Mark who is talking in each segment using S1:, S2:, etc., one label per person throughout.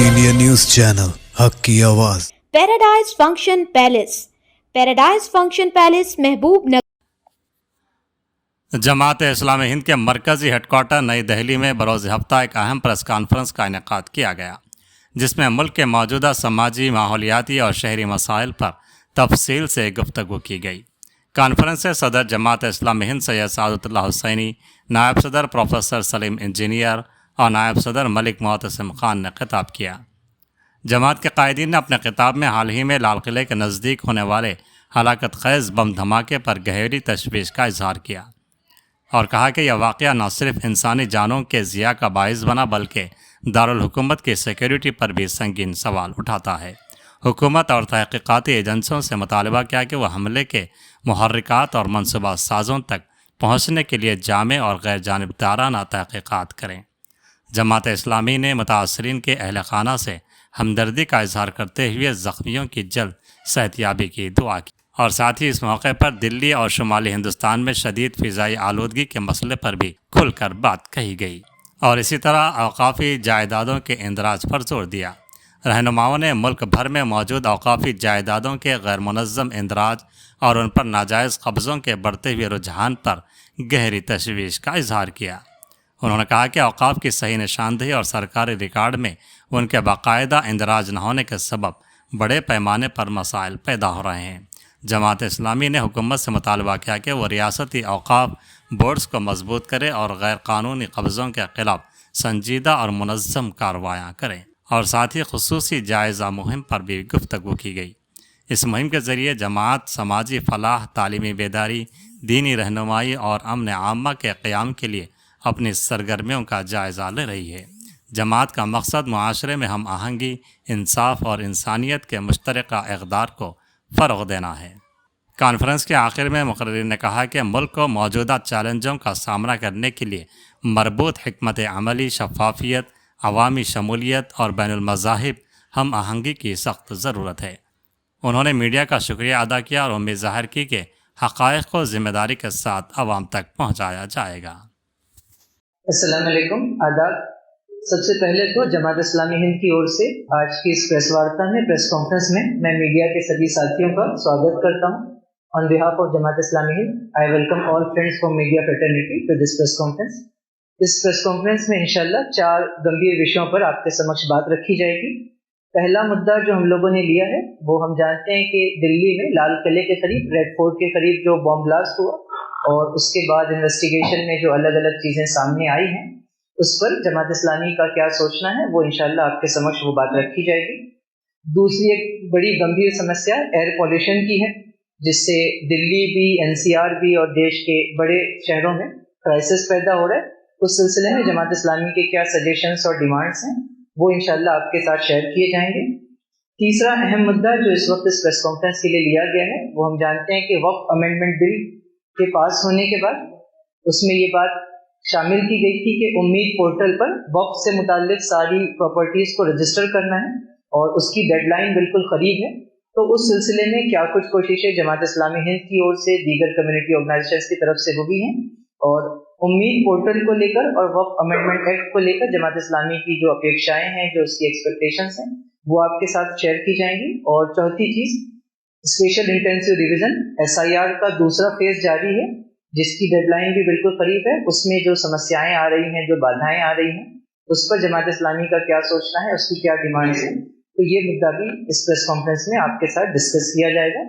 S1: India news channel हक की आवाज।
S2: Paradise function palace. Paradise function palace महबूब नगर।
S3: जमात इस्लामी हिंद के मरकज़ी हेडक्वार्टर नई दिल्ली में बरोज़ हफ्ता एक अहम प्रेस कॉन्फ्रेंस का इनेकाद किया गया, जिसमें मुल्क के मौजूदा समाजी, माहौलियाती और शहरी मसाइल पर तफसील से गुफ्तगू की गई। कॉन्फ्रेंस से सदर जमात इस्लामी हिंद सैयद सादतुल्लाह हुसैनी, नायब सदर प्रोफेसर सलीम इंजीनियर और नायब सदर मलिक मोहतसिम खान ने खिताब किया। जमात के कायदीन ने अपने खिताब में हाल ही में लाल किले के नज़दीक होने वाले हलाकत खेज़ बम धमाके पर गहरी तशवीश का इजहार किया और कहा कि यह वाक़या न सिर्फ इंसानी जानों के ज़िया का बाइस बना, बल्कि दारुल हुकूमत की सिक्योरिटी पर भी संगीन सवाल उठाता है। हुकूमत और तहक़ीक़ाती एजेंसियों से मुतालबा किया कि वह हमले के मुहर्रिकात और मनसूबा साज़ों तक पहुँचने के लिए जामे और गैर जानिबदाराना तहक़ीक़ात करें। जमात इस्लामी ने मुतासरीन के अहल खाना से हमदर्दी का इजहार करते हुए ज़ख्मियों की जल्द सेहतयाबी की दुआ की और साथ ही इस मौके पर दिल्ली और शुमाली हिंदुस्तान में शदीद फ़िज़ाई आलूदगी के मसले पर भी खुलकर बात कही गई और इसी तरह औक़ाफ़ी जायदादों के इंदराज पर जोर दिया। रहनुमाओं ने मुल्क भर में मौजूद औक़ाफ़ी जायदादों के गैर मुनज़्ज़म इंदराज और उन पर नाजायज़ कब्ज़ों के बढ़ते हुए रुझान पर गहरी तशवीश का इजहार किया। उन्होंने कहा कि औक़ाफ़ की सही निशानदेही और सरकारी रिकॉर्ड में उनके बाकायदा इंदराज न होने के सबब बड़े पैमाने पर मसाइल पैदा हो रहे हैं। जमात इस्लामी ने हुकूमत से मुतालबा किया कि वह रियासती औक़ाफ़ बोर्ड्स को मजबूत करे और गैर कानूनी कब्ज़ों के ख़िलाफ़ संजीदा और मुनज़्ज़म कार्रवाइयाँ करें और साथ ही खुसूसी जायज़ा मुहिम पर भी गुफ्तगू की गई। इस मुहिम के ज़रिए जमात समाजी फलाह, तालीमी बेदारी, दीनी रहनुमाई और अमन आम्मा के क़याम के लिए अपनी सरगर्मियों का जायज़ा ले रही है। जमात का मकसद मुआशरे में हम आहंगी, इंसाफ और इंसानियत के मुश्तरका इक़दार को फ़रोग़ देना है। कॉन्फ्रेंस के आखिर में मुक़र्रिरीन ने कहा कि मुल्क को मौजूदा चैलेंजों का सामना करने के लिए मरबूत हिकमत अमली, शफ़ाफ़ियत, अवामी शमूलियत और बैनुल मज़ाहिब हम आहंगी की सख्त ज़रूरत है। उन्होंने मीडिया का शुक्रिया अदा किया और उम्मीद ज़ाहिर की कि हक़ाइक़ को ज़िम्मेदारी के साथ अवाम तक पहुँचाया जाएगा।
S4: अस्सलाम वालेकुम, आदाब। सबसे पहले तो जमात इस्लामी हिंद की ओर से आज की इस प्रेस वार्ता में, प्रेस कॉन्फ्रेंस में मैं मीडिया के सभी साथियों का स्वागत करता हूं। On behalf of Jamaat Islami Hind, I welcome all friends from media fraternity to this press conference. इस प्रेस कॉन्फ्रेंस में इंशाल्लाह 4 गंभीर विषयों पर आपके समक्ष बात रखी जाएगी। पहला मुद्दा जो हम लोगों ने लिया है वो हम जानते हैं कि दिल्ली में लाल किले के करीब, रेड फोर्ट के करीब जो बॉम्ब ब्लास्ट हुआ और उसके बाद इन्वेस्टिगेशन में जो अलग अलग चीज़ें सामने आई हैं उस पर जमात इस्लामी का क्या सोचना है वो इंशाल्लाह आपके समक्ष वो बात रखी जाएगी। दूसरी एक बड़ी गंभीर समस्या एयर पॉल्यूशन की है, जिससे दिल्ली भी, एनसीआर भी और देश के बड़े शहरों में क्राइसिस पैदा हो रहा है। उस सिलसिले में जमात इस्लामी के क्या सजेशंस और डिमांड्स हैं वो इंशाल्लाह आपके साथ शेयर किए जाएंगे। तीसरा अहम मुद्दा जो इस वक्त इस प्रेस कॉन्फ्रेंस के लिए लिया गया है वो हम जानते हैं कि वक्फ अमेंडमेंट बिल के पास होने के बाद उसमें ये बात शामिल की गई थी कि उम्मीद पोर्टल पर वक्फ से मुताल्लिक सारी प्रॉपर्टीज को रजिस्टर करना है और उसकी डेडलाइन बिल्कुल करीब है। तो उस सिलसिले में क्या कुछ कोशिशें जमात इस्लामी हिंद की ओर से, दीगर कम्युनिटी ऑर्गेनाइजेशंस की तरफ से हुई हैं और उम्मीद पोर्टल को लेकर और वक्फ अमेंडमेंट एक्ट को लेकर जमात इस्लामी की जो अपेक्षाएं हैं, जो उसकी एक्सपेक्टेशंस हैं वो आपके साथ शेयर की जाएंगी। और चौथी चीज, स्पेशल इंटेंसिव रिवीजन SIR का दूसरा फेज जारी है जिसकी डेडलाइन भी बिल्कुल करीब है। उसमें जो समस्याएं आ रही हैं, जो बाधाएं आ रही हैं, उस पर जमात इस्लामी का क्या सोचना है, उसकी क्या डिमांड्स हैं, तो ये मुद्दा भी इस प्रेस कॉन्फ्रेंस में आपके साथ डिस्कस किया जाएगा।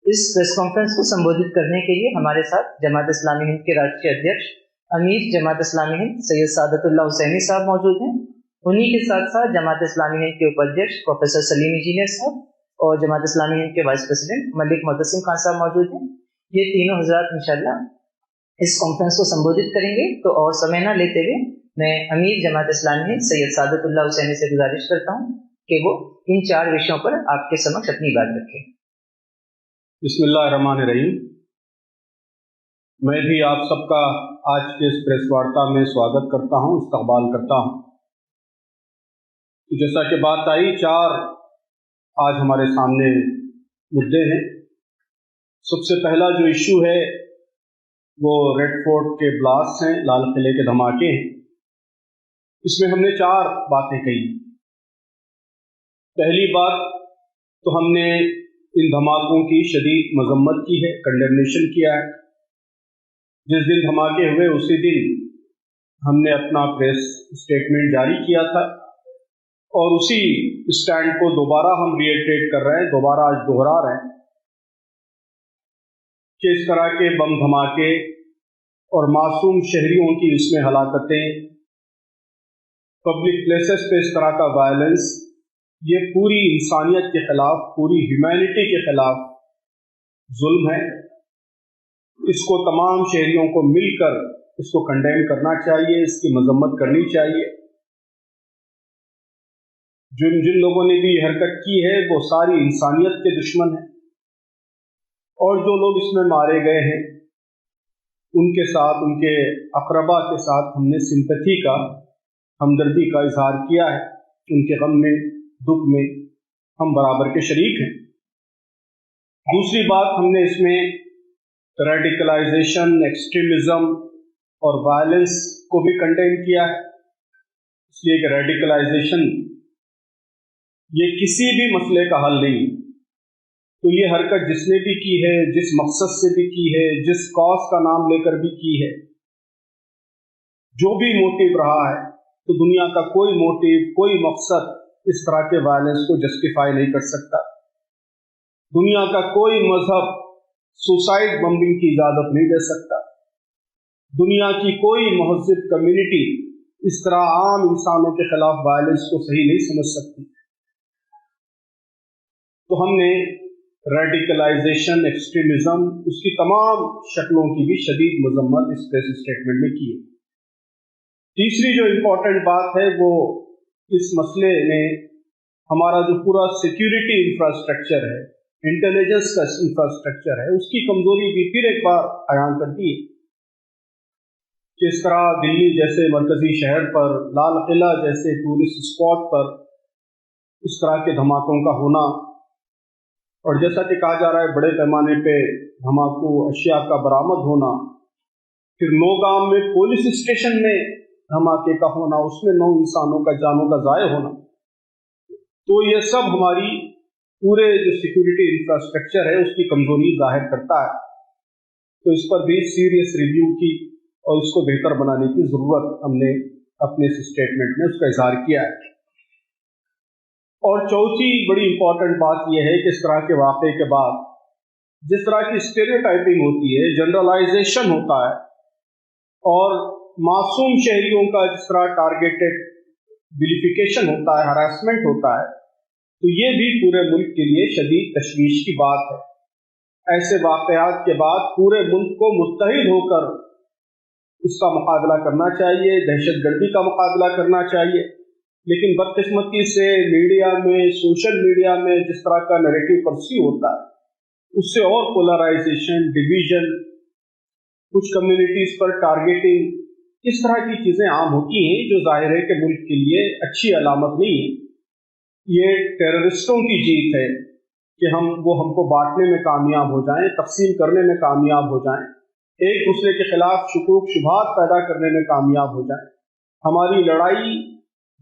S4: इस प्रेस कॉन्फ्रेंस को संबोधित करने के लिए हमारे साथ जमात इस्लामी हिंद के राष्ट्रीय अध्यक्ष अमीर जमात इस्लामी हिंद सैयद सादतुल्लाह हुसैनी साहब मौजूद हैं। उन्हीं के साथ साथ जमात इस्लामी हिंद के उपाध्यक्ष प्रोफेसर सलीम इंजीनियर साहब और जमात इस्लामी हिंद के वाइस प्रेसिडेंट मलिक मोहतसिम खान साहब मौजूद हैं। ये तीनों हजरात इंशाल्लाह इस कॉन्फ्रेंस को संबोधित करेंगे। तो और समय न लेते हुए मैं अमीर जमात इस्लामी हिंद सैयद सादतुल्लाह हुसैनी से गुजारिश करता हूँ कि वो इन 4 विषयों पर आपके समक्ष अपनी बात रखें।
S5: बिस्मिल्लाहिर्रहमानिर्रहीम। मैं भी आप सबका आज के इस प्रेस वार्ता में स्वागत करता हूँ, इस्तकबाल करता हूँ। तो जैसा कि बात आई, 4 आज हमारे सामने मुद्दे हैं। सबसे पहला जो इशू है वो रेड फोर्ट के ब्लास्ट हैं, लाल किले के धमाके हैं। इसमें हमने 4 बातें कही। पहली बात तो हमने इन धमाकों की शदीद मजम्मत की है, कंडेमनेशन किया है। जिस दिन धमाके हुए उसी दिन हमने अपना प्रेस स्टेटमेंट जारी किया था और उसी स्टैंड को दोबारा हम रिएटरेट कर रहे हैं, दोबारा आज दोहरा रहे हैं कि इस तरह के बम धमाके और मासूम शहरियों की उसमें हलाकतें, पब्लिक प्लेसेस पे इस तरह का वायलेंस, ये पूरी इंसानियत के खिलाफ, पूरी ह्यूमैनिटी के खिलाफ जुल्म है। इसको तमाम शहरियों को मिलकर इसको कंडेम करना चाहिए, इसकी मजम्मत करनी चाहिए। जिन जिन लोगों ने भी हरकत की है वो सारी इंसानियत के दुश्मन हैं, और जो लोग इसमें मारे गए हैं उनके साथ, उनके अकरबा के साथ हमने सिंपैथी का, हमदर्दी का इजहार किया है। उनके गम में, दुख में हम बराबर के शरीक हैं। दूसरी बात, हमने इसमें रेडिकलाइजेशन, एक्सट्रीमिज्म और वायलेंस को भी कंडेम किया है, इसलिए कि रेडिकलाइजेशन ये किसी भी मसले का हल नहीं। तो ये हरकत जिसने भी की है, जिस मकसद से भी की है, जिस कॉज का नाम लेकर भी की है, जो भी मोटिव रहा है, तो दुनिया का कोई मोटिव, कोई मकसद इस तरह के वायलेंस को जस्टिफाई नहीं कर सकता। दुनिया का कोई मजहब सुसाइड बम्बिंग की इजाजत नहीं दे सकता। दुनिया की कोई महज़िब कम्युनिटी इस तरह आम इंसानों के खिलाफ वायलेंस को सही नहीं समझ सकती। तो हमने रेडिकलाइजेशन, एक्सट्रीमिज्म, उसकी तमाम शक्लों की भी शदीद मजम्मत इस प्रेस स्टेटमेंट में की है। तीसरी जो इम्पोर्टेंट बात है वो इस मसले में हमारा जो पूरा सिक्योरिटी इंफ्रास्ट्रक्चर है, इंटेलिजेंस का इंफ्रास्ट्रक्चर है, उसकी कमजोरी भी फिर एक बार अयान करती है। किस तरह दिल्ली जैसे मरकजी शहर पर, लाल किला जैसे टूरिस्ट स्पॉट पर इस तरह के धमाकों का होना, और जैसा कि कहा जा रहा है बड़े पैमाने पे धमाकू अशिया का बरामद होना, फिर नौगाम में पुलिस स्टेशन में धमाके का होना, उसमें 9 इंसानों का जानों का ज़ाया होना, तो ये सब हमारी पूरे जो सिक्योरिटी इंफ्रास्ट्रक्चर है उसकी कमजोरी जाहिर करता है। तो इस पर भी सीरियस रिव्यू की और इसको बेहतर बनाने की जरूरत हमने अपने इस स्टेटमेंट में उसका इजहार किया है। और चौथी बड़ी इंपॉर्टेंट बात यह है कि इस तरह के वाक़े के बाद जिस तरह की स्टेरियोटाइपिंग होती है, जनरलाइजेशन होता है, और मासूम शहरियों का जिस तरह टारगेटेड विलिफिकेशन होता है, हरासमेंट होता है, तो ये भी पूरे मुल्क के लिए शदीद तशवीश की बात है। ऐसे वाक़यात के बाद पूरे मुल्क को मुत्तहिद होकर इसका मुकाबला करना चाहिए, दहशतगर्दी का मुकाबला करना चाहिए। लेकिन बदकिस्मती से मीडिया में, सोशल मीडिया में जिस तरह का नैरेटिव परस्यू होता है, उससे और पोलराइजेशन, डिवीजन, कुछ कम्युनिटीज पर टारगेटिंग, इस तरह की चीजें आम होती हैं, जो जाहिर है कि मुल्क के लिए अच्छी अलामत नहीं है। ये टेररिस्टों की जीत है कि हमको बांटने में कामयाब हो जाएं, तकसीम करने में कामयाब हो जाएं, एक दूसरे के खिलाफ शुकूक शुबहात पैदा करने में कामयाब हो जाएं। हमारी लड़ाई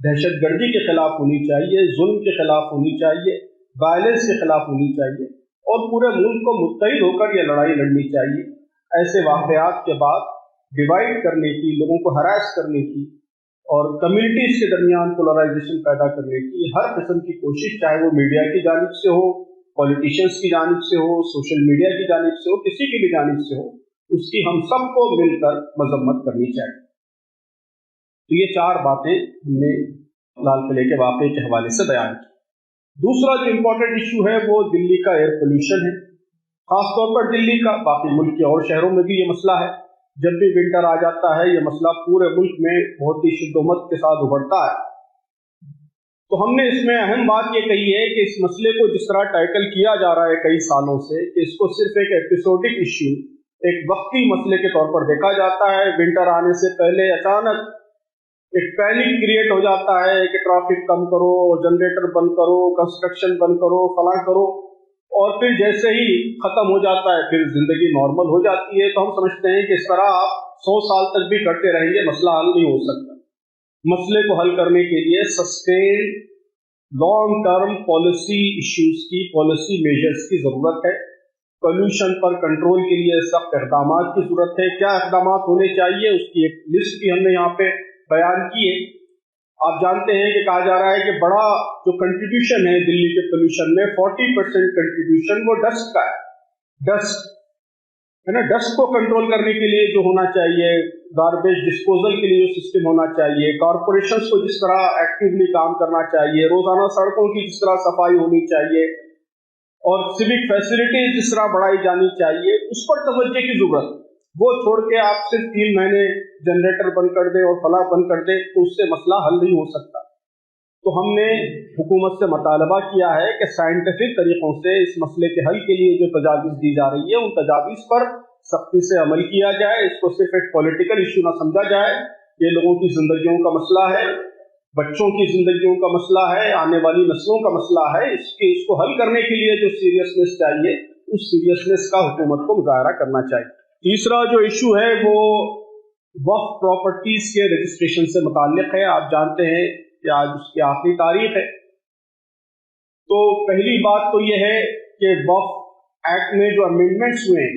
S5: दहशतगर्दी के खिलाफ होनी चाहिए, जुल्म के खिलाफ होनी चाहिए, वायलेंस के खिलाफ होनी चाहिए, और पूरे मुल्क को मुत्तहिद होकर यह लड़ाई लड़नी चाहिए। ऐसे वाक़यात के बाद डिवाइड करने की, लोगों को हरास करने की और कम्युनिटीज के दरमियान पोलराइजेशन पैदा करने की हर किस्म की कोशिश, चाहे वो मीडिया की जानिब से हो, पॉलिटिशियंस की जानिब से हो, सोशल मीडिया की जानिब से हो, किसी की भी जानिब से हो, उसकी हम सबको मिलकर मजम्मत करनी चाहिए। तो ये 4 बातें हमने लाल किले के वाक़े के हवाले से बयान की। दूसरा जो इम्पोर्टेंट इशू है वो दिल्ली का एयर पोल्यूशन है, खासतौर पर दिल्ली का। बाकी मुल्क के और शहरों में भी ये मसला है। जब भी विंटर आ जाता है ये मसला पूरे मुल्क में बहुत ही शिद्दत के साथ उभरता है। तो हमने इसमें अहम बात ये कही है कि इस मसले को जिस तरह टैकल किया जा रहा है कई सालों से, कि इसको सिर्फ एक एपिसोडिक इश्यू, एक वक्ती मसले के तौर पर देखा जाता है। विंटर आने से पहले अचानक एक पैनिक क्रिएट हो जाता है कि ट्रैफिक कम करो, जनरेटर बंद करो, कंस्ट्रक्शन बंद करो, फलां करो, और फिर जैसे ही खत्म हो जाता है फिर जिंदगी नॉर्मल हो जाती है। तो हम समझते हैं कि इस तरह आप 100 साल तक भी करते रहेंगे, मसला हल नहीं हो सकता। मसले को हल करने के लिए sustain long term policy issues की, पॉलिसी मेजर्स की ज़रूरत है। पोल्यूशन पर कंट्रोल के लिए सख्त इक़दाम की ज़रूरत है। क्या इक़दाम होने चाहिए उसकी एक लिस्ट भी हमने यहाँ पे बयान की है। आप जानते हैं कि कहा जा रहा है कि बड़ा जो कंट्रीब्यूशन है दिल्ली के पोल्यूशन में 40% कंट्रीब्यूशन वो डस्ट का है। डस्ट है ना, डस्ट को कंट्रोल करने के लिए जो होना चाहिए, गार्बेज डिस्पोजल के लिए जो सिस्टम होना चाहिए, कॉरपोरेशंस को जिस तरह एक्टिवली काम करना चाहिए, रोजाना सड़कों की जिस तरह सफाई होनी चाहिए और सिविक फैसिलिटीज जिस तरह बढ़ाई जानी चाहिए, उस पर तवज्जो की जरूरत। वो छोड़ के आप सिर्फ 3 महीने जनरेटर बंद कर दे और फला बंद कर दे तो उससे मसला हल नहीं हो सकता। तो हमने हुकूमत से मुतालबा किया है कि साइंटिफिक तरीकों से इस मसले के हल के लिए जो तजावीज़ दी जा रही है उन तजावीज़ पर सख्ती से अमल किया जाए। इसको सिर्फ एक पॉलिटिकल इशू ना समझा जाए। ये लोगों की जिंदगियों का मसला है, बच्चों की जिंदगियों का मसला है, आने वाली नस्लों का मसला है। इसको हल करने के लिए जो सीरियसनेस चाहिए उस सीरियसनेस का हुकूमत को मुजाहरा करना चाहिए। तीसरा जो इशू है वो वक्फ प्रॉपर्टीज के रजिस्ट्रेशन से मुताल्लिक है। आप जानते हैं कि आज उसकी आखिरी तारीख है। तो पहली बात तो यह है कि वक्फ एक्ट में जो अमेंडमेंट्स हुए हैं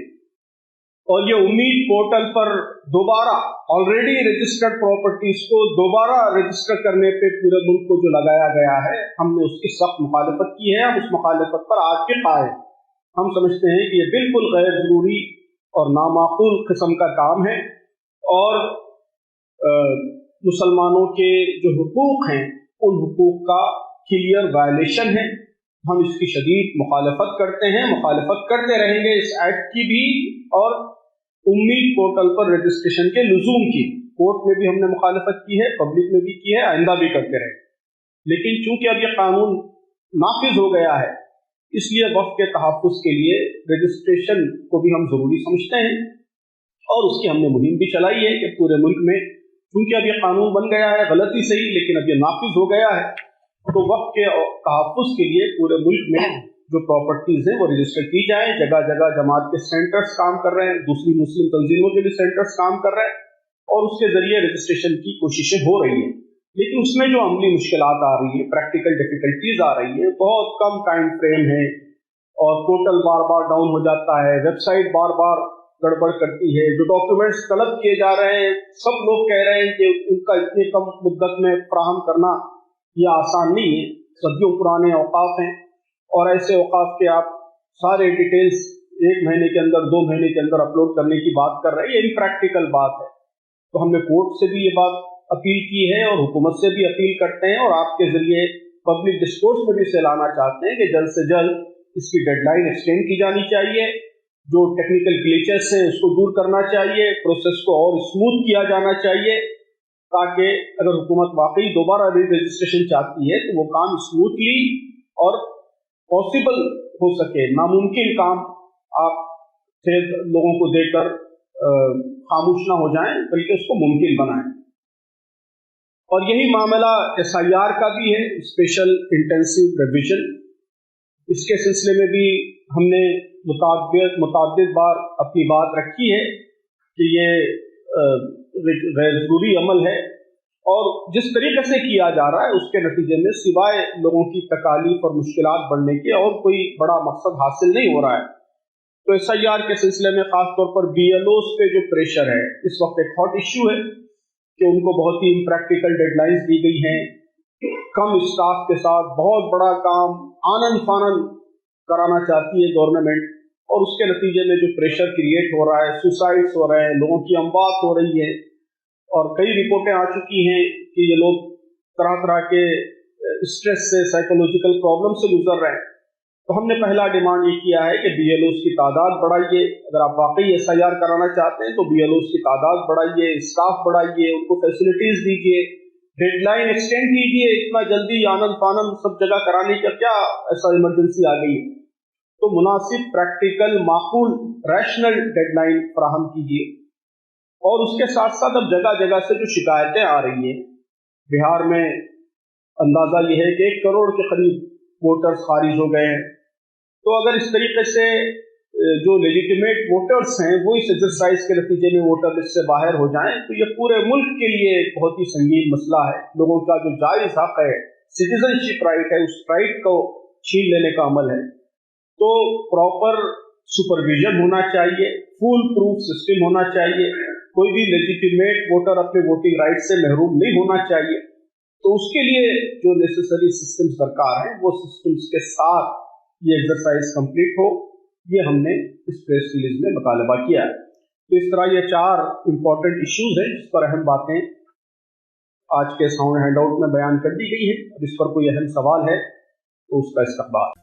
S5: और ये उम्मीद पोर्टल पर दोबारा ऑलरेडी रजिस्टर्ड प्रॉपर्टीज को दोबारा रजिस्टर करने पे पूरे मुल्क को जो लगाया गया है, हमने उसकी सख्त मुखालफत की है। हम उस मुखालफत पर आज के कायम। हम समझते हैं कि ये बिल्कुल गैर जरूरी और नामाकूल किस्म का काम है और मुसलमानों के जो हुकूक हैं उन हुकूक का क्लियर वायलेशन है। हम इसकी शदीद मुखालफत करते हैं, मुखालफत करते रहेंगे इस एक्ट की भी और उम्मीद पोर्टल पर रजिस्ट्रेशन के लुजूम की। कोर्ट में भी हमने मुखालफत की है, पब्लिक में भी की है, आइंदा भी करते रहेंगे। लेकिन चूंकि अब ये कानून नाफिज हो गया है इसलिए वक्फ के तहफ़्फ़ुज़ के लिए रजिस्ट्रेशन को भी हम ज़रूरी समझते हैं और उसकी हमने मुहिम भी चलाई है कि पूरे मुल्क में, क्योंकि अब ये कानून बन गया है, गलती सही लेकिन अब ये नाफिज हो गया है, तो वक्फ के तहफ़्फ़ुज़ के लिए पूरे मुल्क में जो प्रॉपर्टीज हैं वो रजिस्टर की जाए। जगह जगह जमात के सेंटर्स काम कर रहे हैं, दूसरी मुस्लिम तंजीमों के भी सेंटर्स काम कर रहे हैं और उसके जरिए रजिस्ट्रेशन की कोशिशें हो रही हैं। लेकिन उसमें जो अमली मुश्किलात आ रही है, प्रैक्टिकल डिफिकल्टीज आ रही है, बहुत कम टाइम फ्रेम है और पोर्टल बार बार डाउन हो जाता है, वेबसाइट बार बार गड़बड़ करती है। जो डॉक्यूमेंट्स तलब किए जा रहे हैं सब लोग कह रहे हैं कि उनका इतने कम मुद्दत में फराहम करना ये आसान नहीं है। सदियों पुराने औकाफ हैं और ऐसे औकाफ के आप सारे डिटेल्स 1 महीने के अंदर 2 महीने के अंदर अपलोड करने की बात कर रहे हैं, ये इम्प्रैक्टिकल बात है। तो हमने कोर्ट से भी ये बात अपील की है और हुकूमत से भी अपील करते हैं और आपके जरिए पब्लिक डिस्कोर्स में भी इसे लाना चाहते हैं कि जल्द से जल्द इसकी डेडलाइन एक्सटेंड की जानी चाहिए। जो टेक्निकल ग्लिचेस हैं उसको दूर करना चाहिए, प्रोसेस को और स्मूथ किया जाना चाहिए ताकि अगर हुकूमत वाकई दोबारा रजिस्ट्रेशन चाहती है तो वो काम स्मूथली और पॉसिबल हो सके। नामुमकिन काम आप से लोगों को देकर खामोश ना हो जाएं बल्कि उसको मुमकिन बनाएं। और यही मामला SIR का भी है, स्पेशल इंटेंसिव रिविजन। इसके सिलसिले में भी हमने मुताबिद बार अपनी बात रखी है कि ये गैर ज़रूरी अमल है और जिस तरीके से किया जा रहा है उसके नतीजे में सिवाय लोगों की तकालीफ और मुश्किलात बढ़ने के और कोई बड़ा मकसद हासिल नहीं हो रहा है। तो SIR के सिलसिले में खास तौर पर BLOs पे जो प्रेशर है इस वक्त एक हॉट इश्यू है कि उनको बहुत ही इम्प्रैक्टिकल डेडलाइंस दी गई हैं, कम स्टाफ के साथ बहुत बड़ा काम आनन फानन कराना चाहती है गवर्नमेंट और उसके नतीजे में जो प्रेशर क्रिएट हो रहा है, सुसाइड्स हो रहे हैं, लोगों की अमवात हो रही है और कई रिपोर्टें आ चुकी हैं कि ये लोग तरह तरह के स्ट्रेस से, साइकोलॉजिकल प्रॉब्लम से गुजर रहे हैं। तो हमने पहला डिमांड ये किया है कि BLOs की तादाद बढ़ाइए। अगर आप वाकई SIR कराना चाहते हैं तो BLOs की तादाद बढ़ाइए, स्टाफ बढ़ाइए, उनको फैसिलिटीज दीजिए, डेडलाइन एक्सटेंड कीजिए। इतना जल्दी आनंद फानंद सब जगह कराने का क्या ऐसा इमरजेंसी आ गई है? तो मुनासिब, प्रैक्टिकल, माकूल, रैशनल डेडलाइन फराहम कीजिए। और उसके साथ साथ अब जगह जगह से जो शिकायतें आ रही हैं, बिहार में अंदाजा ये है कि 1 करोड़ के करीब वोटर्स खारिज हो गए हैं। तो अगर इस तरीके से जो लेजिटिमेट वोटर्स हैं वो इस एक्सरसाइज के नतीजे में वोटर लिस्ट से बाहर हो जाएं तो ये पूरे मुल्क के लिए एक बहुत ही संगीन मसला है। लोगों का जो जायज हक है सिटीजनशिप राइट है, उस राइट को छीन लेने का अमल है। तो प्रॉपर सुपरविजन होना चाहिए, फुल प्रूफ सिस्टम होना चाहिए, कोई भी लेजिटिमेट वोटर अपने वोटिंग राइट से महरूम नहीं होना चाहिए। तो उसके लिए जो नेसेसरी सिस्टम्स दरकार हैं वो सिस्टम्स के साथ ये एक्सरसाइज कंप्लीट हो, ये हमने इस प्रेस रिलीज में मुतालबा किया है। तो इस तरह ये 4 इंपॉर्टेंट इश्यूज हैं जिस पर अहम बातें आज के साउंड हैंडआउट में बयान कर दी गई है। अब इस पर कोई अहम सवाल है तो उसका इस्तकबाल।